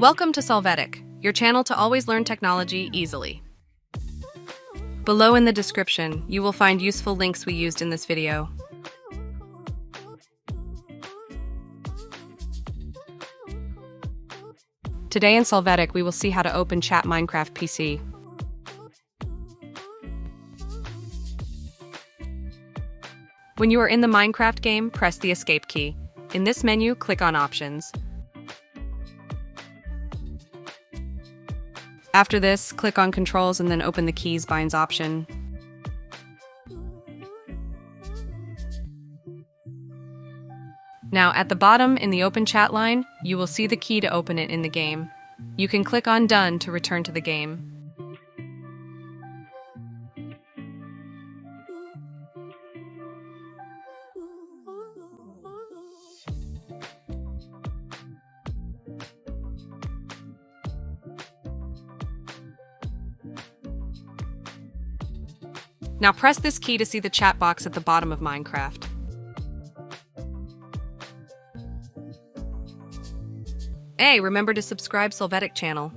Welcome to Solvetic, your channel to always learn technology easily. Below in the description, you will find useful links we used in this video. Today in Solvetic, we will see how to open Chat Minecraft PC. When you are in the Minecraft game, press the Escape key. In this menu, click on Options. After this, click on Controls and then open the Keys Binds option. Now, at the bottom in the Open Chat line, you will see the key to open it in the game. You can click on Done to return to the game. Now press this key to see the chat box at the bottom of Minecraft. Hey, remember to subscribe Solvetic channel.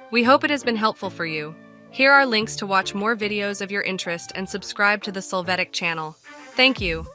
We hope it has been helpful for you. Here are links to watch more videos of your interest and subscribe to the Solvetic channel. Thank you.